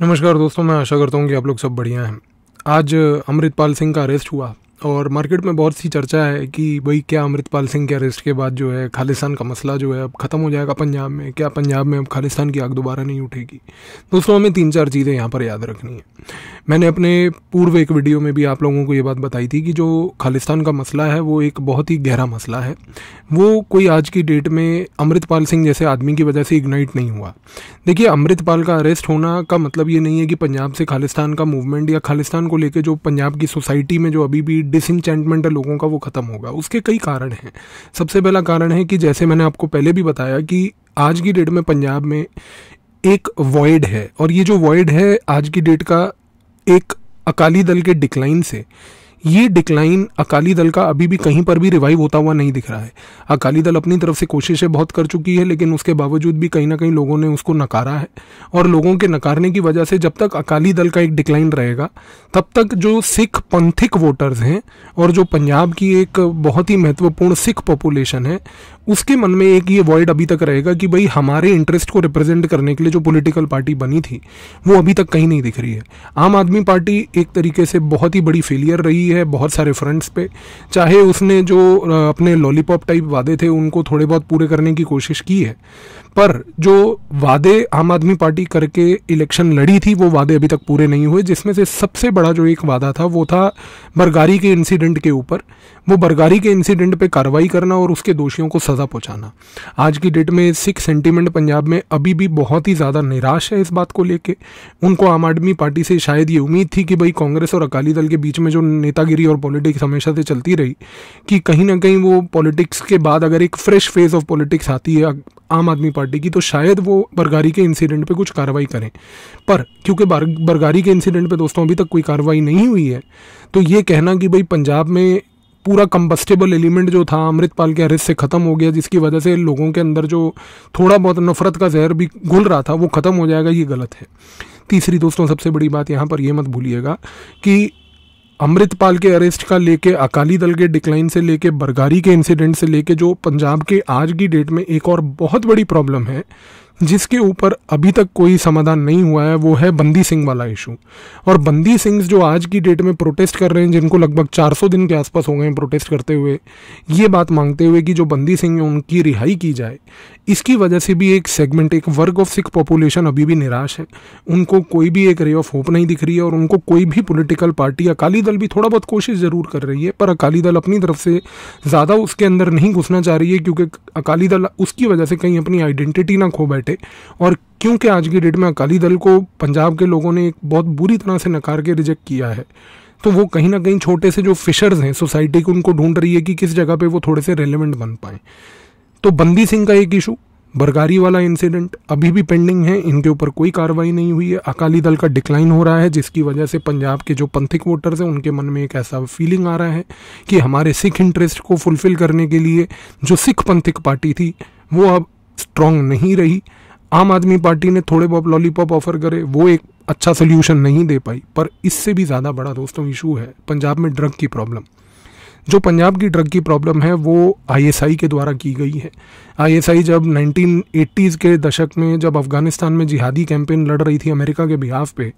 नमस्कार दोस्तों, मैं आशा करता हूँ कि आप लोग सब बढ़िया हैं। आज अमृतपाल सिंह का अरेस्ट हुआ और मार्केट में बहुत सी चर्चा है कि भाई क्या अमृतपाल सिंह के अरेस्ट के बाद जो है खालिस्तान का मसला जो है अब ख़त्म हो जाएगा पंजाब में, क्या पंजाब में अब खालिस्तान की आग दोबारा नहीं उठेगी। दोस्तों, हमें 3-4 चीज़ें यहाँ पर याद रखनी है। मैंने अपने पूर्व एक वीडियो में भी आप लोगों को ये बात बताई थी कि जो खालिस्तान का मसला है वो एक बहुत ही गहरा मसला है। वो कोई आज की डेट में अमृतपाल सिंह जैसे आदमी की वजह से इग्नाइट नहीं हुआ। देखिए, अमृतपाल का अरेस्ट होना का मतलब ये नहीं है कि पंजाब से खालिस्तान का मूवमेंट या खालिस्तान को लेके जो पंजाब की सोसाइटी में जो अभी भी डिसइंचेंटमेंट है लोगों का वो ख़त्म होगा। उसके कई कारण हैं। सबसे पहला कारण है कि जैसे मैंने आपको पहले भी बताया कि आज की डेट में पंजाब में एक वॉइड है, और ये जो वॉइड है आज की डेट का एक अकाली दल के डिक्लाइन से, ये डिक्लाइन अकाली दल का अभी भी कहीं पर भी रिवाइव होता हुआ नहीं दिख रहा है। अकाली दल अपनी तरफ से कोशिशें बहुत कर चुकी है, लेकिन उसके बावजूद भी कहीं ना कहीं लोगों ने उसको नकारा है। और लोगों के नकारने की वजह से जब तक अकाली दल का एक डिक्लाइन रहेगा तब तक जो सिख पंथिक वोटर्स हैं और जो पंजाब की एक बहुत ही महत्वपूर्ण सिख पॉपुलेशन है उसके मन में एक ये वॉइड अभी तक रहेगा कि भाई हमारे इंटरेस्ट को रिप्रेजेंट करने के लिए जो पॉलिटिकल पार्टी बनी थी वो अभी तक कहीं नहीं दिख रही है। आम आदमी पार्टी एक तरीके से बहुत ही बड़ी फेलियर रही है बहुत सारे फ्रंट्स पे। चाहे उसने जो अपने लॉलीपॉप टाइप वादे थे उनको थोड़े बहुत पूरे करने की कोशिश की है, पर जो वादे आम आदमी पार्टी करके इलेक्शन लड़ी थी वो वादे अभी तक पूरे नहीं हुए। जिसमें से सबसे बड़ा जो एक वादा था वो था बरगारी के इंसिडेंट के ऊपर। वो बरगारी के इंसिडेंट पे कार्रवाई करना और उसके दोषियों को सज़ा पहुंचाना। आज की डेट में सिख सेंटीमेंट पंजाब में अभी भी बहुत ही ज़्यादा निराश है इस बात को लेके। उनको आम आदमी पार्टी से शायद ये उम्मीद थी कि भाई कांग्रेस और अकाली दल के बीच में जो नेतागिरी और पॉलिटिक्स हमेशा से चलती रही कि कहीं ना कहीं वो पॉलिटिक्स के बाद अगर एक फ्रेश फेज ऑफ पॉलिटिक्स आती है आम आदमी पार्टी की तो शायद वो बरगारी के इंसिडेंट पे कुछ कार्रवाई करें। पर क्योंकि बरगारी के इंसिडेंट पे दोस्तों अभी तक कोई कार्रवाई नहीं हुई है, तो ये कहना कि भाई पंजाब में पूरा कंबस्टेबल एलिमेंट जो था अमृतपाल के अरेस्ट से ख़त्म हो गया, जिसकी वजह से लोगों के अंदर जो थोड़ा बहुत नफरत का जहर भी घुल रहा था वो ख़त्म हो जाएगा, ये गलत है। तीसरी दोस्तों सबसे बड़ी बात यहाँ पर ये मत भूलिएगा कि अमृतपाल के अरेस्ट का लेके अकाली दल के डिक्लाइन से लेके बरगारी के इंसिडेंट से लेके जो पंजाब के आज की डेट में एक और बहुत बड़ी प्रॉब्लम है जिसके ऊपर अभी तक कोई समाधान नहीं हुआ है, वो है बंदी सिंह वाला इशू। और बंदी सिंह जो आज की डेट में प्रोटेस्ट कर रहे हैं, जिनको लगभग 400 दिन के आसपास हो गए हैं प्रोटेस्ट करते हुए, ये बात मांगते हुए कि जो बंदी सिंह है उनकी रिहाई की जाए। इसकी वजह से भी एक सेगमेंट, एक वर्ग ऑफ सिख पॉपुलेशन अभी भी निराश है। उनको कोई भी एक रे ऑफ होप नहीं दिख रही है और उनको कोई भी पॉलिटिकल पार्टी, अकाली दल भी थोड़ा बहुत कोशिश ज़रूर कर रही है, पर अकाली दल अपनी तरफ से ज़्यादा उसके अंदर नहीं घुसना चाह रही है क्योंकि अकाली दल उसकी वजह से कहीं अपनी आइडेंटिटी ना खो बैठे। और क्योंकि आज की डेट में अकाली दल को पंजाब के लोगों ने एक बहुत बुरी तरह से नकार के रिजेक्ट किया है, तो वो कहीं ना कहीं छोटे से जो फिशर्स हैं सोसाइटी को उनको ढूंढ रही है कि किस जगह पे वो थोड़े से रेलेवेंट बन पाए। तो बंदी सिंह का एक इशू, बरगारी वाला इंसिडेंट अभी भी पेंडिंग है, इनके ऊपर कोई कार्रवाई नहीं हुई है। अकाली दल का डिक्लाइन हो रहा है जिसकी वजह से पंजाब के जो पंथिक वोटर्स हैं उनके मन में एक ऐसा फीलिंग आ रहा है कि हमारे सिख इंटरेस्ट को फुलफिल करने के लिए जो सिख पंथिक पार्टी थी वो अब स्ट्रांग नहीं रही। आम आदमी पार्टी ने थोड़े बहुत लॉलीपॉप ऑफर करे, वो एक अच्छा सोल्यूशन नहीं दे पाई। पर इससे भी ज़्यादा बड़ा दोस्तों इशू है पंजाब में ड्रग की प्रॉब्लम। जो पंजाब की ड्रग की प्रॉब्लम है वो आईएसआई के द्वारा की गई है। आईएसआई जब 1980s के दशक में जब अफगानिस्तान में जिहादी कैंपेन लड़ रही थी अमेरिका के बिहाफ पे,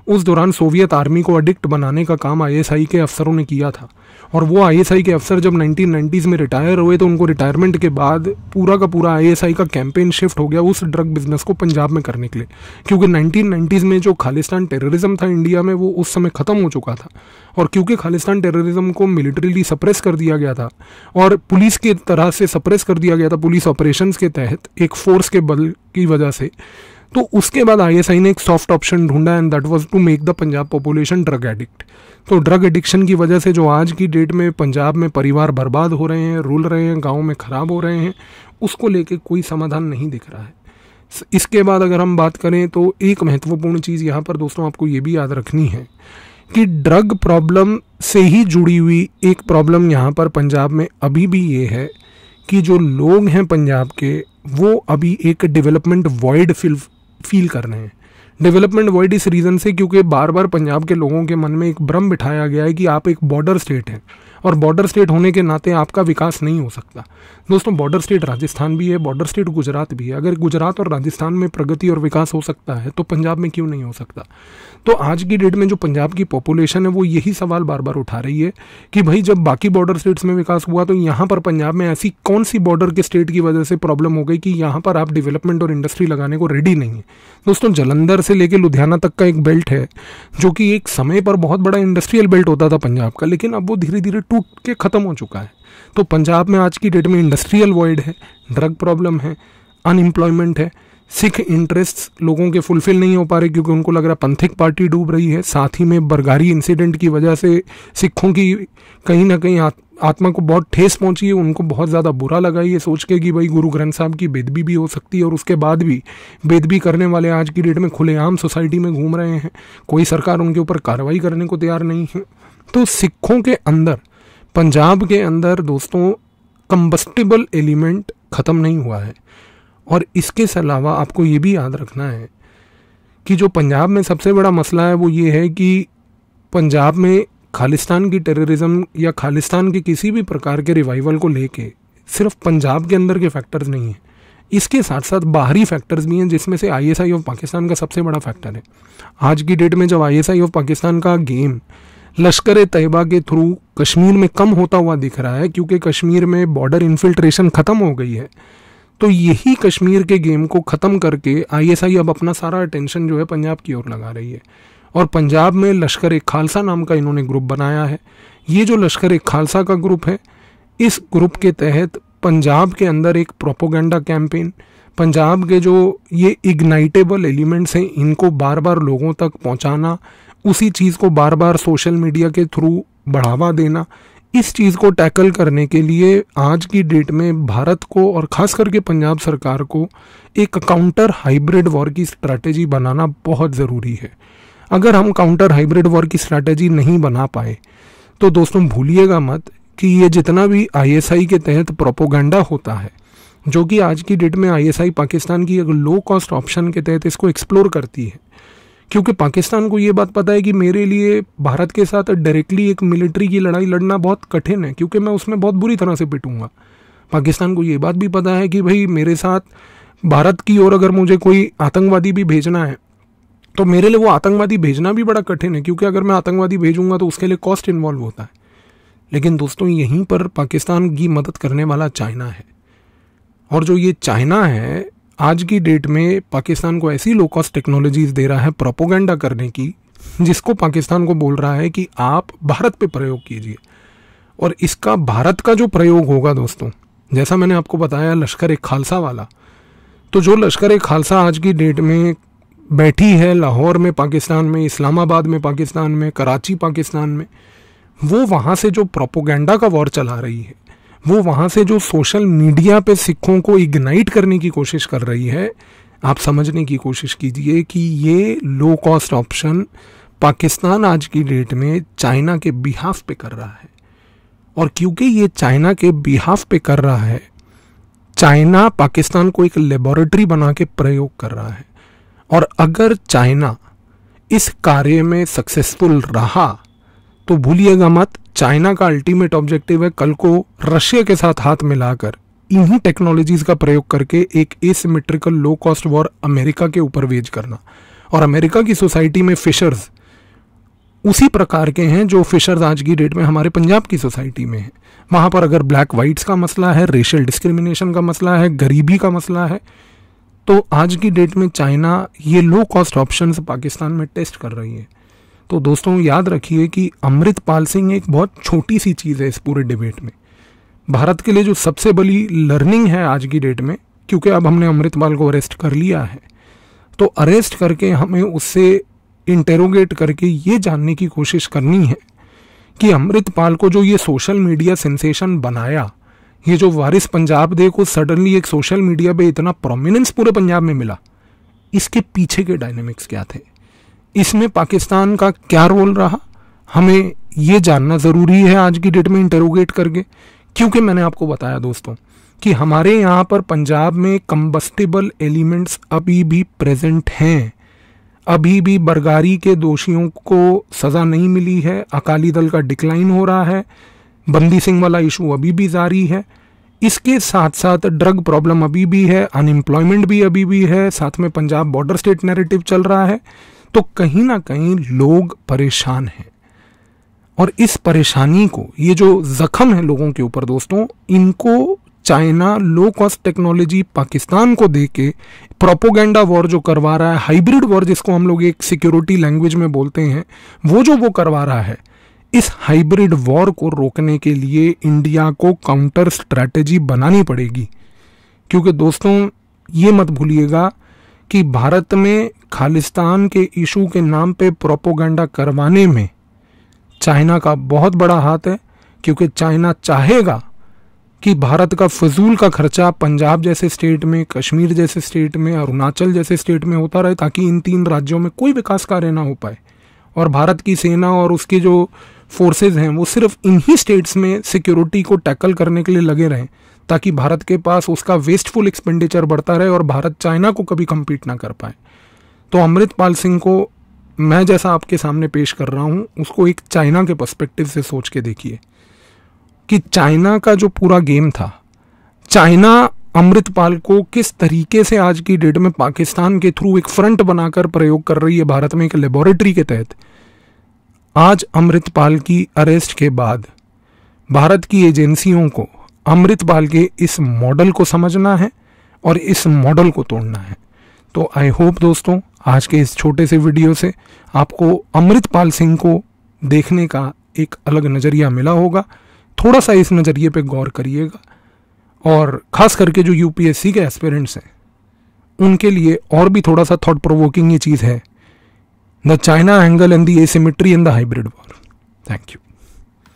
उस दौरान सोवियत आर्मी को एडिक्ट बनाने का काम आईएसआई के अफसरों ने किया था। और वो आईएसआई के अफसर जब 1990s में रिटायर हुए तो उनको रिटायरमेंट के बाद पूरा का पूरा आईएसआई का कैंपेन शिफ्ट हो गया उस ड्रग बिजनेस को पंजाब में करने के लिए, क्योंकि 1990s में जो खालिस्तान टेररिज्म था इंडिया में वो उस समय ख़त्म हो चुका था। और क्योंकि खालिस्तान टेररिज्म को मिलिट्रीली सप्रेस कर दिया गया था और पुलिस की तरह से सप्रेस कर दिया गया था पुलिस ऑपरेशंस के तहत एक फोर्स के बल की वजह से, तो उसके बाद आईएसआई ने एक सॉफ्ट ऑप्शन ढूंढा and that was to make the Punjab population drug addict. तो ड्रग एडिक्शन की वजह से जो आज की डेट में पंजाब में परिवार बर्बाद हो रहे हैं, रुल रहे हैं, गाँव में ख़राब हो रहे हैं, उसको लेके कोई समाधान नहीं दिख रहा है। इसके बाद अगर हम बात करें तो एक महत्वपूर्ण चीज़ यहाँ पर दोस्तों आपको ये भी याद रखनी है कि ड्रग प्रॉब्लम से ही जुड़ी हुई एक प्रॉब्लम यहाँ पर पंजाब में अभी भी ये है कि जो लोग हैं पंजाब के वो अभी एक डेवलपमेंट वॉइड फील कर रहे हैं। डेवलपमेंट वॉइड इस रीज़न से क्योंकि बार बार पंजाब के लोगों के मन में एक भ्रम बिठाया गया है कि आप एक बॉर्डर स्टेट हैं और बॉर्डर स्टेट होने के नाते आपका विकास नहीं हो सकता। दोस्तों, बॉर्डर स्टेट राजस्थान भी है, बॉर्डर स्टेट गुजरात भी है। अगर गुजरात और राजस्थान में प्रगति और विकास हो सकता है तो पंजाब में क्यों नहीं हो सकता? तो आज की डेट में जो पंजाब की पॉपुलेशन है वो यही सवाल बार बार उठा रही है कि भाई जब बाकी बॉर्डर स्टेट्स में विकास हुआ तो यहाँ पर पंजाब में ऐसी कौन सी बॉर्डर के स्टेट की वजह से प्रॉब्लम हो गई कि यहाँ पर आप डेवलपमेंट और इंडस्ट्री लगाने को रेडी नहीं है। दोस्तों, जलंधर से लेकर लुधियाना तक का एक बेल्ट है जो कि एक समय पर बहुत बड़ा इंडस्ट्रियल बेल्ट होता था पंजाब का, लेकिन अब वो धीरे धीरे टूट के ख़त्म हो चुका है। तो पंजाब में आज की डेट में इंडस्ट्रियल वॉइड है, ड्रग प्रॉब्लम है, अनएम्प्लॉयमेंट है, सिख इंटरेस्ट्स लोगों के फुलफिल नहीं हो पा रहे क्योंकि उनको लग रहा है पंथिक पार्टी डूब रही है। साथ ही में बरगारी इंसिडेंट की वजह से सिखों की कहीं ना कहीं आत्मा को बहुत ठेस पहुंची है। उनको बहुत ज़्यादा बुरा लगा ये सोच के कि भाई गुरु ग्रंथ साहब की बेदबी भी हो सकती है, और उसके बाद भी बेदबी करने वाले आज की डेट में खुलेआम सोसाइटी में घूम रहे हैं। कोई सरकार उनके ऊपर कार्रवाई करने को तैयार नहीं है। तो सिखों के अंदर, पंजाब के अंदर दोस्तों, कंबस्टिबल एलिमेंट ख़त्म नहीं हुआ है। और इसके अलावा आपको ये भी याद रखना है कि जो पंजाब में सबसे बड़ा मसला है वो ये है कि पंजाब में खालिस्तान की टेररिज्म या खालिस्तान के किसी भी प्रकार के रिवाइवल को लेके सिर्फ पंजाब के अंदर के फैक्टर्स नहीं हैं, इसके साथ साथ बाहरी फैक्टर्स भी हैं, जिसमें से ISI ऑफ पाकिस्तान का सबसे बड़ा फैक्टर है। आज की डेट में जब ISI ऑफ पाकिस्तान का गेम लश्कर तैयबा के थ्रू कश्मीर में कम होता हुआ दिख रहा है क्योंकि कश्मीर में बॉर्डर इन्फिल्ट्रेशन ख़त्म हो गई है, तो यही कश्मीर के गेम को ख़त्म करके ISI अब अपना सारा अटेंशन जो है पंजाब की ओर लगा रही है। और पंजाब में लश्कर ए खालसा नाम का इन्होंने ग्रुप बनाया है। ये जो लश्कर ए खालसा का ग्रुप है, इस ग्रुप के तहत पंजाब के अंदर एक प्रोपोगेंडा कैंपेन, पंजाब के जो ये इग्नाइटेबल एलिमेंट्स हैं इनको बार बार लोगों तक पहुंचाना, उसी चीज़ को बार बार सोशल मीडिया के थ्रू बढ़ावा देना, इस चीज़ को टैकल करने के लिए आज की डेट में भारत को और ख़ास करके पंजाब सरकार को एक काउंटर हाइब्रिड वॉर की स्ट्रैटेजी बनाना बहुत ज़रूरी है। अगर हम काउंटर हाइब्रिड वॉर की स्ट्रैटेजी नहीं बना पाए तो दोस्तों भूलिएगा मत कि ये जितना भी ISI के तहत प्रोपोगंडा होता है, जो कि आज की डेट में ISI पाकिस्तान की एक लो कॉस्ट ऑप्शन के तहत इसको एक्सप्लोर करती है, क्योंकि पाकिस्तान को ये बात पता है कि मेरे लिए भारत के साथ डायरेक्टली एक मिलिट्री की लड़ाई लड़ना बहुत कठिन है क्योंकि मैं उसमें बहुत बुरी तरह से पिटूंगा। पाकिस्तान को ये बात भी पता है कि भाई मेरे साथ भारत की ओर अगर मुझे कोई आतंकवादी भी भेजना है तो मेरे लिए वो आतंकवादी भेजना भी बड़ा कठिन है, क्योंकि अगर मैं आतंकवादी भेजूंगा तो उसके लिए कॉस्ट इन्वॉल्व होता है। लेकिन दोस्तों, यहीं पर पाकिस्तान की मदद करने वाला चाइना है, और जो ये चाइना है आज की डेट में पाकिस्तान को ऐसी लो कॉस्ट टेक्नोलॉजीज दे रहा है प्रोपोगेंडा करने की, जिसको पाकिस्तान को बोल रहा है कि आप भारत पे प्रयोग कीजिए। और इसका भारत का जो प्रयोग होगा दोस्तों, जैसा मैंने आपको बताया लश्कर ए खालसा वाला, तो जो लश्कर ए खालसा आज की डेट में बैठी है लाहौर में पाकिस्तान में, इस्लामाबाद में पाकिस्तान में, कराची पाकिस्तान में, वो वहाँ से जो प्रोपोगेंडा का वॉर चला रही है, वो वहाँ से जो सोशल मीडिया पे सिखों को इग्नाइट करने की कोशिश कर रही है, आप समझने की कोशिश कीजिए कि ये लो कॉस्ट ऑप्शन पाकिस्तान आज की डेट में चाइना के बिहाफ पे कर रहा है। और क्योंकि ये चाइना के बिहाफ पे कर रहा है, चाइना पाकिस्तान को एक लेबोरेटरी बना के प्रयोग कर रहा है। और अगर चाइना इस कार्य में सक्सेसफुल रहा तो भूलिएगा मत, चाइना का अल्टीमेट ऑब्जेक्टिव है कल को रशिया के साथ हाथ मिलाकर इन्हीं टेक्नोलॉजीज का प्रयोग करके एक asymmetrical low cost war America के ऊपर वेज करना। और अमेरिका की सोसाइटी में फिशर्स उसी प्रकार के हैं जो फिशर्स आज की डेट में हमारे पंजाब की सोसाइटी में हैं। वहाँ पर अगर ब्लैक वाइट्स का मसला है, रेशियल डिस्क्रिमिनेशन का मसला है, गरीबी का मसला है, तो आज की डेट में चाइना ये लो कॉस्ट ऑप्शंस पाकिस्तान में टेस्ट कर रही है। तो दोस्तों याद रखिए कि अमृतपाल सिंह एक बहुत छोटी सी चीज़ है इस पूरे डिबेट में। भारत के लिए जो सबसे बड़ी लर्निंग है आज की डेट में, क्योंकि अब हमने अमृतपाल को अरेस्ट कर लिया है, तो अरेस्ट करके हमें उससे इंटेरोगेट करके ये जानने की कोशिश करनी है कि अमृतपाल को जो ये सोशल मीडिया सेंसेशन बनाया, ये जो वारिस पंजाब दे को सडनली एक सोशल मीडिया पे इतना प्रोमिनेंस पूरे पंजाब में मिला, इसके पीछे के डायनेमिक्स क्या थे, इसमें पाकिस्तान का क्या रोल रहा, हमें ये जानना ज़रूरी है आज की डेट में इंटेरोगेट करके। क्योंकि मैंने आपको बताया दोस्तों कि हमारे यहाँ पर पंजाब में कंबस्टिबल एलिमेंट्स अभी भी प्रेजेंट हैं। अभी भी बरगारी के दोषियों को सज़ा नहीं मिली है, अकाली दल का डिक्लाइन हो रहा है, बंदी सिंह वाला इशू अभी भी जारी है, इसके साथ साथ ड्रग प्रॉब्लम अभी भी है, अनएम्प्लॉयमेंट भी अभी भी है, साथ में पंजाब बॉर्डर स्टेट नैरेटिव चल रहा है। तो कहीं ना कहीं लोग परेशान हैं, और इस परेशानी को, ये जो जख्म है लोगों के ऊपर दोस्तों, इनको China low cost technology Pakistan को देके प्रोपोगेंडा वॉर जो करवा रहा है, हाइब्रिड वॉर जिसको हम लोग एक सिक्योरिटी लैंग्वेज में बोलते हैं, वो करवा रहा है, इस हाइब्रिड वॉर को रोकने के लिए इंडिया को काउंटर स्ट्रैटेजी बनानी पड़ेगी। क्योंकि दोस्तों ये मत भूलिएगा कि भारत में खालिस्तान के इशू के नाम पे प्रोपोगेंडा करवाने में चाइना का बहुत बड़ा हाथ है। क्योंकि चाइना चाहेगा कि भारत का फजूल का खर्चा पंजाब जैसे स्टेट में, कश्मीर जैसे स्टेट में, अरुणाचल जैसे स्टेट में होता रहे, ताकि इन 3 राज्यों में कोई विकास कार्य ना हो पाए, और भारत की सेना और उसके जो फोर्सेज हैं वो सिर्फ इन्हीं स्टेट्स में सिक्योरिटी को टैकल करने के लिए लगे रहें, ताकि भारत के पास उसका वेस्टफुल एक्सपेंडिचर बढ़ता रहे और भारत चाइना को कभी कम्पीट ना कर पाए। तो अमृतपाल सिंह को मैं जैसा आपके सामने पेश कर रहा हूँ, उसको एक चाइना के पर्सपेक्टिव से सोच के देखिए कि चाइना का जो पूरा गेम था, चाइना अमृतपाल को किस तरीके से आज की डेट में पाकिस्तान के थ्रू एक फ्रंट बनाकर प्रयोग कर रही है भारत में एक लेबोरेटरी के तहत। आज अमृतपाल की अरेस्ट के बाद भारत की एजेंसियों को अमृतपाल के इस मॉडल को समझना है और इस मॉडल को तोड़ना है। तो आई होप दोस्तों आज के इस छोटे से वीडियो से आपको अमृतपाल सिंह को देखने का एक अलग नज़रिया मिला होगा। थोड़ा सा इस नज़रिए पे गौर करिएगा, और ख़ास करके जो यूपीएससी के एस्पिरेंट्स हैं उनके लिए और भी थोड़ा सा थॉट प्रोवोकिंग ये चीज़ है, the China angle and the asymmetry in the hybrid war. Thank you.